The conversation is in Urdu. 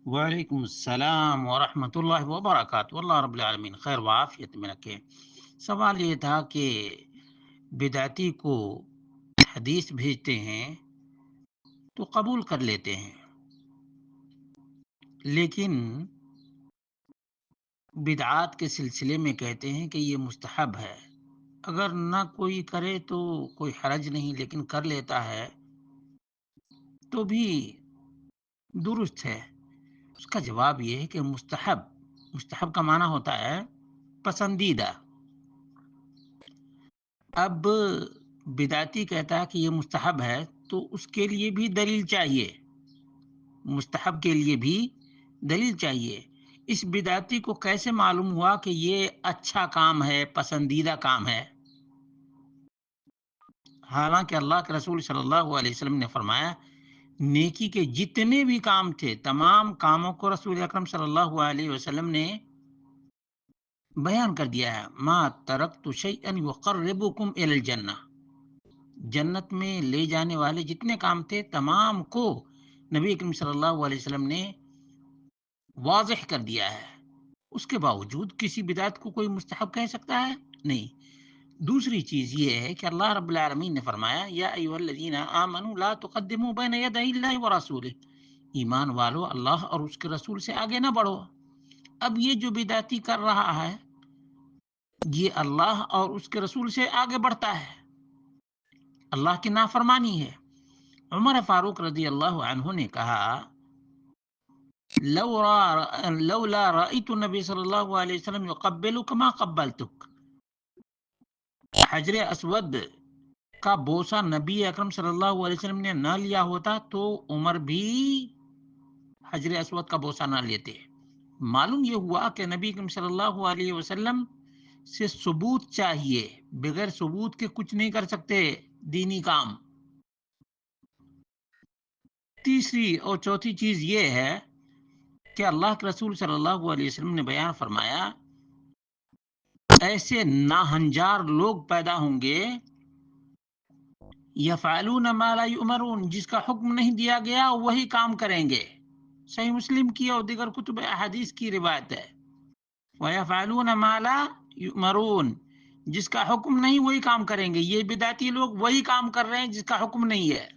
وعلیکم السلام ورحمۃ اللہ وبرکاتہ، اللہ رب العالمین خیر وعافیت میں رکھے۔ سوال یہ تھا کہ بدعتی کو حدیث بھیجتے ہیں تو قبول کر لیتے ہیں، لیکن بدعات کے سلسلے میں کہتے ہیں کہ یہ مستحب ہے، اگر نہ کوئی کرے تو کوئی حرج نہیں، لیکن کر لیتا ہے تو بھی درست ہے۔ اس کا جواب یہ ہے کہ مستحب کا معنی ہوتا ہے پسندیدہ۔ اب بدعتی کہتا ہے کہ یہ مستحب ہے تو اس کے لیے بھی دلیل چاہیے، مستحب کے لیے بھی دلیل چاہیے۔ اس بدعتی کو کیسے معلوم ہوا کہ یہ اچھا کام ہے، پسندیدہ کام ہے؟ حالانکہ اللہ کے رسول صلی اللہ علیہ وسلم نے فرمایا نیکی کے جتنے بھی کام تھے تمام کاموں کو رسول اکرم صلی اللہ علیہ وسلم نے بیان کر دیا ہے۔ ما ترکت شیئا یقربکم الی الجنہ، جنت میں لے جانے والے جتنے کام تھے تمام کو نبی اکرم صلی اللہ علیہ وسلم نے واضح کر دیا ہے۔ اس کے باوجود کسی بدعت کو کوئی مستحب کہہ سکتا ہے؟ نہیں۔ دوسری چیز یہ ہے کہ اللہ رب العالمین نے فرمایا یا ایھا الذین آمنوا لا تقدموا بین یدی اللہ ورسولہ، ایمان والو اللہ اور اس کے رسول سے آگے نہ بڑھو۔ اب یہ جو بدعتی کر رہا ہے یہ اللہ اور اس کے رسول سے آگے بڑھتا ہے، اللہ کی نافرمانی ہے۔ عمر فاروق رضی اللہ عنہ نے کہا لولا رأیت النبی صلی اللہ علیہ وسلم یقبلک ما قبلتک، حجر اسود کا بوسہ نبی اکرم صلی اللہ علیہ وسلم نے نہ لیا ہوتا تو عمر بھی حجر اسود کا بوسہ نہ لیتے۔ معلوم یہ ہوا کہ نبی اکرم صلی اللہ علیہ وسلم سے ثبوت چاہیے، بغیر ثبوت کے کچھ نہیں کر سکتے دینی کام۔ تیسری اور چوتھی چیز یہ ہے کہ اللہ کے رسول صلی اللہ علیہ وسلم نے بیان فرمایا ایسے ناہنجار لوگ پیدا ہوں گے یفعلون ما لا یؤمرون، جس کا حکم نہیں دیا گیا وہی کام کریں گے۔ صحیح مسلم کی اور دیگر کتب احادیث کی روایت ہے، وَيَفْعَلُونَ مَا لَا يُؤْمَرُونَ، جس کا حکم نہیں وہی کام کریں گے۔ یہ بدعتی لوگ وہی کام کر رہے ہیں جس کا حکم نہیں ہے۔